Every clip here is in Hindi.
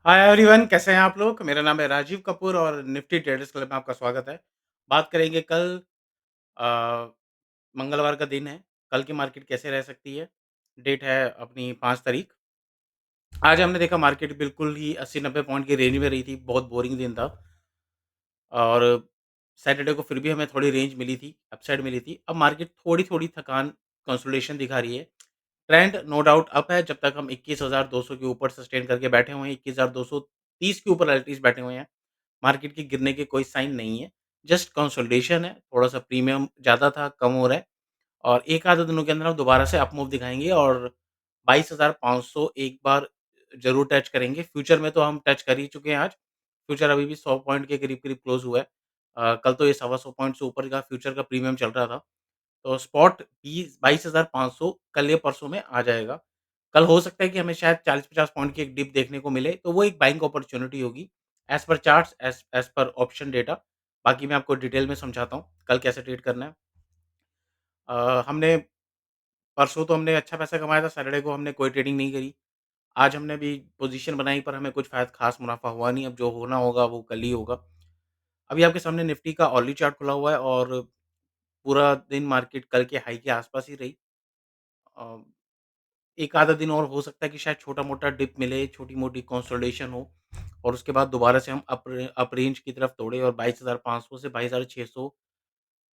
हाय एवरीवन, कैसे हैं आप लोग? मेरा नाम है राजीव कपूर और निफ्टी ट्रेडर्स क्लब में आपका स्वागत है। बात करेंगे कल अ, मंगलवार का दिन है, कल की मार्केट कैसे रह सकती है? डेट है अपनी 5 तारीख। आज हमने देखा मार्केट बिल्कुल ही 80-90 पॉइंट की रेंज में रही थी, बहुत बोरिंग दिन था और सैटरडे को फिर भी हमें थोड़ी रेंज मिली थी, अपसाइड मिली थी। अब मार्केट थोड़ी-थोड़ी थकान, कंसोलिडेशन दिखा रही है। ट्रेंड नो डाउट अप है जब तक हम 21,200 के ऊपर सस्टेन करके बैठे हुए हैं, 21,230 के ऊपर एटलीस्ट बैठे हुए हैं। मार्केट के गिरने के कोई साइन नहीं है, जस्ट कंसोलिडेशन है, थोड़ा-सा प्रीमियम ज़्यादा था, कम हो रहा है और 1 आधे दिनों के अंदर हम दोबारा से अप मूव दिखाएँगे और 22,500 एक बार ज़रूर टच करेंगे। फ्यूचर में तो हम टच कर ही चुके हैं आज, फ्यूचर अभी भी 100 पॉइंट के करीब-करीब क्लोज़ हुआ है। कल तो ये सवा 100 पॉइंट से ऊपर का फ्यूचर का प्रीमियम चल रहा था। तो स्पॉट 22,500 कल या परसों में आ जाएगा। कल हो सकता है कि हमें शायद 40-50 पॉइंट की एक डिप देखने को मिले, तो वो एक बाइंग अपॉर्च्युनिटी होगी। As per charts, as as per option data. बाकी मैं आपको डिटेल में समझाता हूँ, कल कैसे ट्रेड करना है। हमने परसों तो हमने अच्छा पैसा कमाया था, सैटरडे को हमने कोई ट्रेडिंग नहीं करी। आज हमने भी पोज़ीशन बनाई पर हमें कुछ ख़ास मुनाफ़ा हुआ नहीं, अब जो होना होगा वो कल ही होगा। अभी आपके सामने निफ्टी का ऑनली चार्ट खुला हुआ है और पूरा दिन मार्केट कल के हाई के आस-पास ही रही। अ, 1 आधा दिन और हो सकता है कि शायद छोटा-मोटा डिप मिले, छोटी-मोटी कंसोलिडेशन हो और उसके बाद दोबारा से हम अप रेंज की तरफ दौड़े और 22,500 से 22,600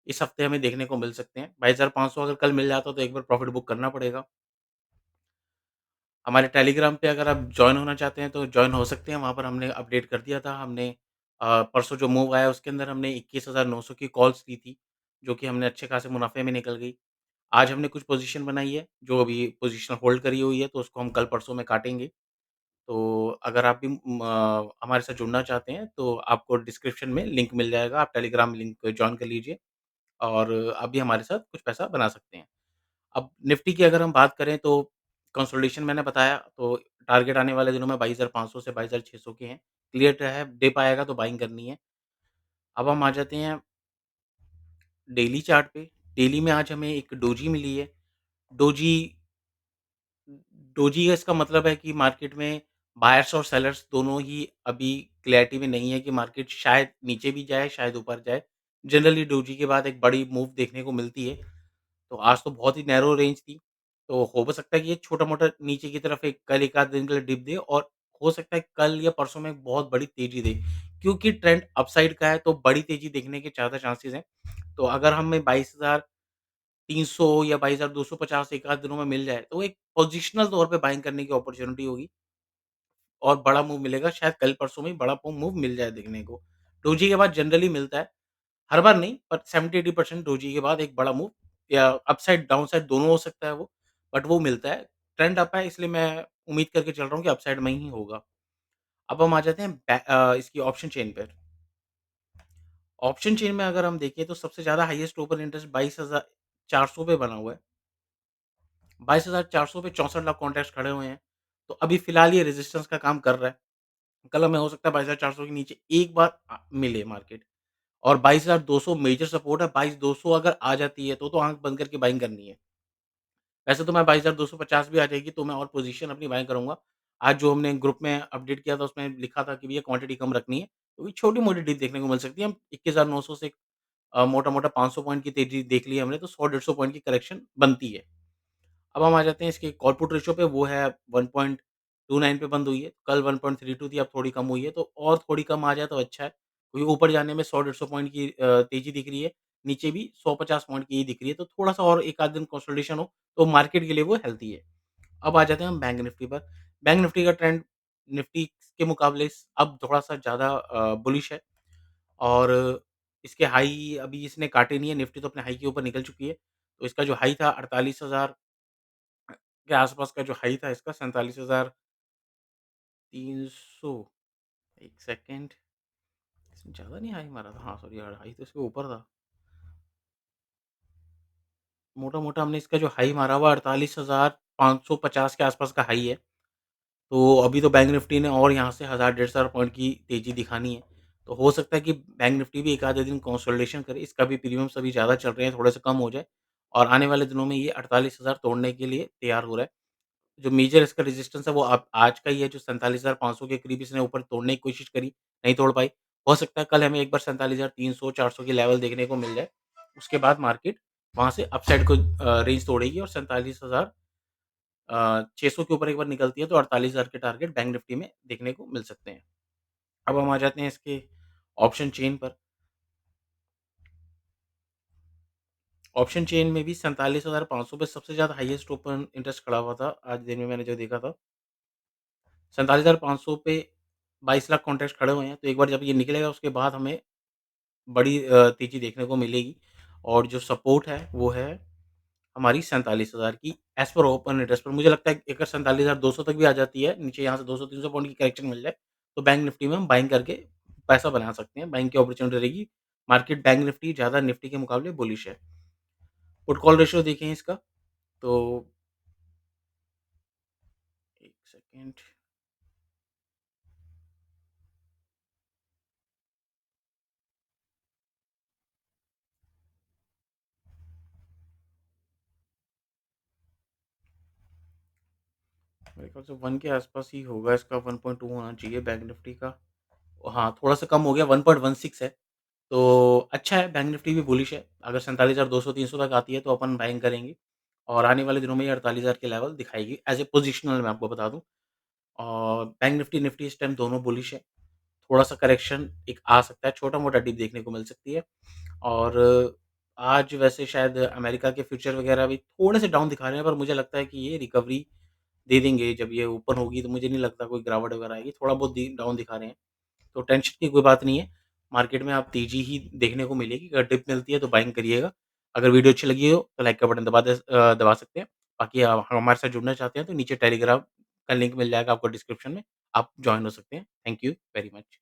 इस हफ्ते हमें देखने को मिल सकते हैं। 22,500 अगर कल मिल जाता तो एक बार प्रॉफिट बुक करना पड़ेगा। हमारे टेलीग्राम पे अगर आप जॉइन होना चाहते हैं तो जॉइन हो सकते हैं, वहाँ पर हमने अपडेट कर दिया था। हमने परसों जो मूव आया उसके अंदर हमने 21,900 की कॉल्स ली थी, जो कि हमने अच्छे खासे मुनाफ़े में निकल गई। आज हमने कुछ पोज़ीशन बनाई है, जो अभी पोज़ीशन होल्ड करी हुई है, तो उसको हम कल-परसों में काटेंगे। तो अगर आप भी हमारे साथ जुड़ना चाहते हैं, तो आपको डिस्क्रिप्शन में लिंक मिल जाएगा, आप टेलीग्राम लिंक जॉइन कर लीजिए और आप भी हमारे साथ कुछ पैसा बना सकते हैं। अब निफ्टी की अगर हम बात करें तो कंसोलिडेशन मैंने बताया, तो टारगेट आने वाले दिनों में 22,500 से 22,600 के हैं। क्लियर है, डिप आएगा तो बाइंग करनी है। अब हम आ जाते हैं डेली चार्ट पे। डेली में आज हमें एक डोजी मिली है। डोजी डोजी का इसका मतलब है कि मार्केट में बायर्स और सेलर्स दोनों ही अभी क्लैरिटी में नहीं है कि मार्केट शायद नीचे भी जाए, शायद ऊपर जाए। जनरली डोजी के बाद एक बड़ी मूव देखने को मिलती है। तो आज तो बहुत ही नैरो रेंज थी। तो हो भी सकता है कि ये छोटा-मोटा नीचे की तरफ एक कल 1 आध दिन के लिए डिप दे और हो सकता है कल या परसों में एक बहुत बड़ी तेज़ी दे। क्योंकि ट्रेंड अपसाइड का है तो बड़ी तेज़ी देखने के ज़्यादा चांसेज़ हैं। तो अगर हमें 22,300 या 22,250 एक आध दिनों में मिल जाए, तो एक पोज़िशनल तौर पे बाइंग करने की अपॉर्च्युनिटी होगी और बड़ा मूव मिलेगा। शायद कल-परसों में ही बड़ा मूव मिल जाए देखने को। डोजी के बाद जनरली मिलता है, हर बार नहीं पर 70-80% डोजी के बाद एक बड़ा मूव या अपसाइड, डाउनसाइड दोनों हो सकता है वो, बट वो मिलता है। ट्रेंड अप है इसलिए मैं उम्मीद करके चल रहा हूँ कि अपसाइड में ही होगा। अब हम आ जाते हैं इसकी ऑप्शन चेन पर। ऑप्शन चेन में अगर हम देखें तो सबसे ज़्यादा हाईएस्ट ओपन इंटरेस्ट 22,400 पे बना हुआ है। 22,400 पे 64 लाख कॉन्ट्रैक्ट्स खड़े हुए हैं। तो अभी फ़िलहाल ये रेजिस्टेंस का काम कर रहा है। कल हमें हो सकता है 22,400 के नीचे एक बार मिले मार्केट और 22,200 मेजर सपोर्ट है। 22,200 अगर आ जाती है तो आँख बंद करके बाइंग करनी है। वैसे तो मैं 22,250 भी आ जाएगी तो मैं और पोज़ीशन अपनी बाय करूँगा। आज जो हमने ग्रुप में अपडेट किया था उसमें लिखा था कि भैया क्वांटिटी कम रखनी है, तो ये छोटी-मोटी डिप देखने को मिल सकती है। हम 21,900 से मोटा-मोटा 500 पॉइंट की तेज़ी देख ली हमने तो 100 डेढ़ 100 पॉइंट की करेक्शन बनती है। अब हम आ जाते हैं इसके कॉल पुट रेशियो पे, वो है 1.29 पे बंद हुई है। कल 1.32 थी, अब थोड़ी कम हुई है, तो और थोड़ी कम आ जाए तो अच्छा है। क्योंकि ऊपर जाने में 100 डेढ़ 100 पॉइंट की तेज़ी दिख रही है, नीचे भी 150 पॉइंट की ही दिख रही है, तो थोड़ा-सा और 1 आध दिन कंसोलिडेशन हो, तो मार्केट के लिए वो हेल्थी है। अब आ जाते हैं हम बैंक निफ्टी पर। बैंक निफ्टी का ट्रेंड निफ्टी के मुकाबले अब थोड़ा-सा ज़्यादा बुलिश है और इसके हाई अभी इसने काटे नहीं है, निफ्टी तो अपने हाई के ऊपर निकल चुकी है। तो इसका जो हाई था 48,000 के आस-पास का जो हाई था इसका 47,300, 1 सेकंड, इसने ज़्यादा नहीं हाई मारा था? हाँ, सॉरी यार, हाई तो इसके ऊपर था। मोटा-मोटा हमने इसका जो हाई मारा हुआ 48,550 के आस-पास का हाई है। तो अभी तो बैंक निफ्टी ने और यहाँ से 1000 डेढ़ 1000 पॉइंट की तेज़ी दिखानी है। तो हो सकता है कि बैंक निफ्टी भी 1 आधे दिन कंसोलिडेशन करे, इसका भी प्रीमियम्स अभी ज़्यादा चल रहे हैं, थोड़े से कम हो जाए और आने वाले दिनों में ये 48,000 तोड़ने के लिए तैयार हो रहा है। जो मेजर इसका रेजिस्टेंस है वो अब आज का ही है जो 47,500 के करीब इसने ऊपर तोड़ने की कोशिश करी, नहीं तोड़ पाई। हो सकता है कल हमें एक बार 47,300-400 के लेवल देखने को मिल जाए। उसके बाद मार्केट वहाँ से अपसाइड को रेंज तोड़ेगी और 600 के ऊपर एक बार निकलती है तो 48,000 के टारगेट बैंक निफ्टी में देखने को मिल सकते हैं। अब हम आ जाते हैं इसके ऑप्शन चेन पर। ऑप्शन चेन में भी 47,500 पे सबसे ज़्यादा हाईएस्ट ओपन इंटरेस्ट खड़ा हुआ था, आज दिन में मैंने जो देखा था। 47,500 पे 22 लाख कॉन्ट्रैक्ट्स खड़े हुए हैं, तो एक बार जब ये निकलेगा उसके बाद हमें बड़ी तेज़ी देखने को मिलेगी और जो सपोर्ट है वो है हमारी 47,000 की एज़ पर ओपन इंटरेस्ट पर। मुझे लगता है कि अगर 47,200 तक भी आ जाती है, नीचे यहाँ से 200-300 पॉइंट की करेक्शन मिल जाए, तो बैंक निफ्टी में हम बाइंग करके पैसा बना सकते हैं। बाइंग की अपॉर्च्युनिटी रहेगी। मार्केट बैंक निफ्टी ज़्यादा निफ्टी के मुकाबले बुलिश है। पुट कॉल रेशियो देखें इसका, तो 1 सेकंड। मेरे ख्याल से 1 के आस-पास ही होगा इसका, 1.2 होना चाहिए बैंक निफ्टी का। हाँ, थोड़ा-सा कम हो गया, 1.16 है। तो अच्छा है, बैंक निफ्टी भी बुलिश है। अगर 47,200-300 तक आती है तो अपन बाइंग करेंगे और आने वाले दिनों में ये 48,000 के लेवल दिखाएगी एज़ ए पोजिशनल मैं आपको बता दूँ। और बैंक निफ्टी, निफ्टी इस टाइम दोनों बुलिश है। थोड़ा-सा करेक्शन एक आ सकता है, छोटा-मोटा डिप देखने को मिल सकती है। और आज वैसे शायद अमेरिका के फ्यूचर वगैरह भी थोड़े से डाउन दिखा रहे हैं, पर मुझे लगता है कि ये रिकवरी दे देंगे। जब ये ओपन होगी तो मुझे नहीं लगता कोई गिरावट वगैरह आएगी। थोड़ा बहुत दी डाउन दिखा रहे हैं, तो टेंशन की कोई बात नहीं है। मार्केट में आप तेज़ी ही देखने को मिलेगी। अगर डिप मिलती है तो बाइंग करिएगा। अगर वीडियो अच्छी लगी हो तो लाइक का बटन दबा सकते हैं। बाकी हमारे साथ जुड़ना चाहते हैं तो नीचे टेलीग्राम का लिंक मिल जाएगा आपको डिस्क्रिप्शन में, आप जॉइन हो सकते हैं। Thank you very much.